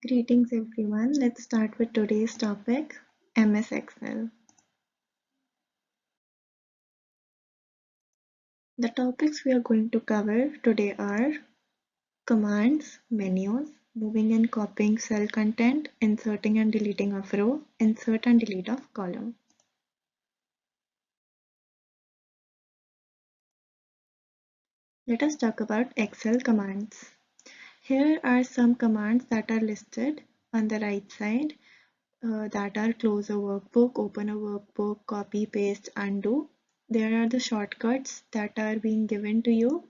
Greetings everyone. Let's start with today's topic, MS Excel. The topics we are going to cover today are commands, menus, moving and copying cell content, inserting and deleting of row, insert and delete of column. Let us talk about Excel commands. Here are some commands that are listed on the right side that are close a workbook, open a workbook, copy, paste, undo. There are the shortcuts that are being given to you.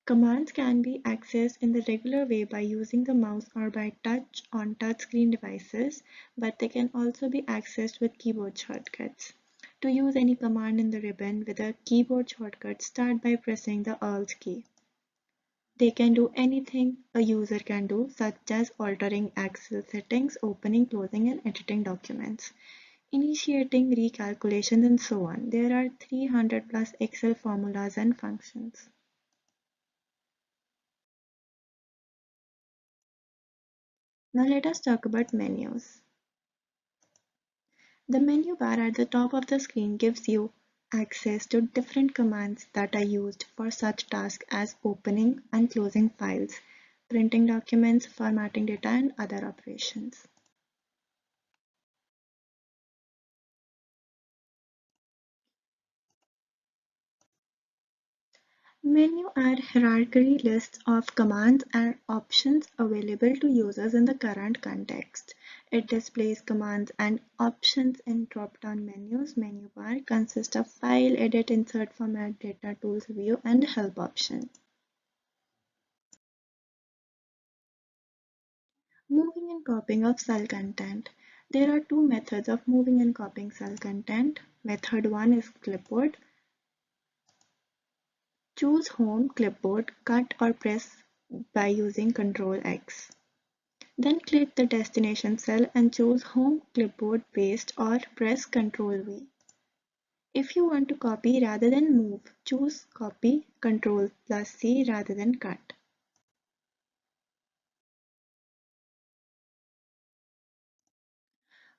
Commands can be accessed in the regular way by using the mouse or by touch on touchscreen devices, but they can also be accessed with keyboard shortcuts. To use any command in the ribbon with a keyboard shortcut, start by pressing the Alt key. They can do anything a user can do, such as altering Excel settings, opening, closing, and editing documents, initiating recalculations, and so on. There are 300 plus Excel formulas and functions. Now let us talk about menus. The menu bar at the top of the screen gives you access to different commands that are used for such tasks as opening and closing files, printing documents, formatting data, and other operations. Menu are hierarchy lists of commands and options available to users in the current context. It displays commands and options in drop-down menus. Menu bar consists of file, edit, insert, format, data, tools, view, and help option. Moving and copying of cell content. There are two methods of moving and copying cell content. Method 1 is clipboard. Choose Home, Clipboard, cut or press by using Ctrl X. Then click the destination cell and choose Home, Clipboard, Paste or press Ctrl V. If you want to copy rather than move, choose Copy, Ctrl plus C rather than Cut.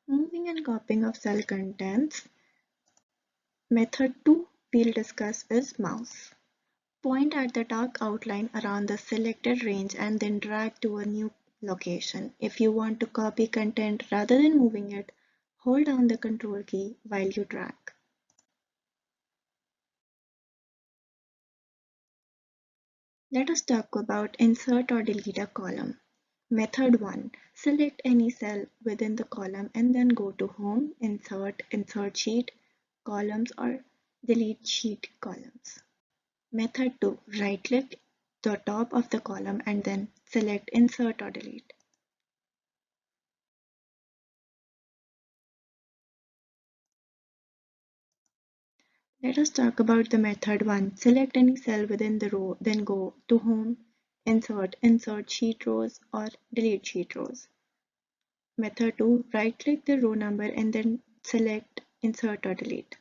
Moving and copying of cell contents. Method 2 we'll discuss is mouse. Point at the dark outline around the selected range and then drag to a new location. If you want to copy content rather than moving it, hold down the Control key while you drag. Let us talk about insert or delete a column. Method 1. Select any cell within the column and then go to Home, Insert, Insert Sheet, Columns or Delete Sheet Columns. Method 2. Right-click the top of the column and then select Insert or Delete. Let us talk about the method 1. Select any cell within the row, then go to Home, Insert, Insert Sheet Rows or Delete Sheet Rows. Method 2. Right-click the row number and then select Insert or Delete.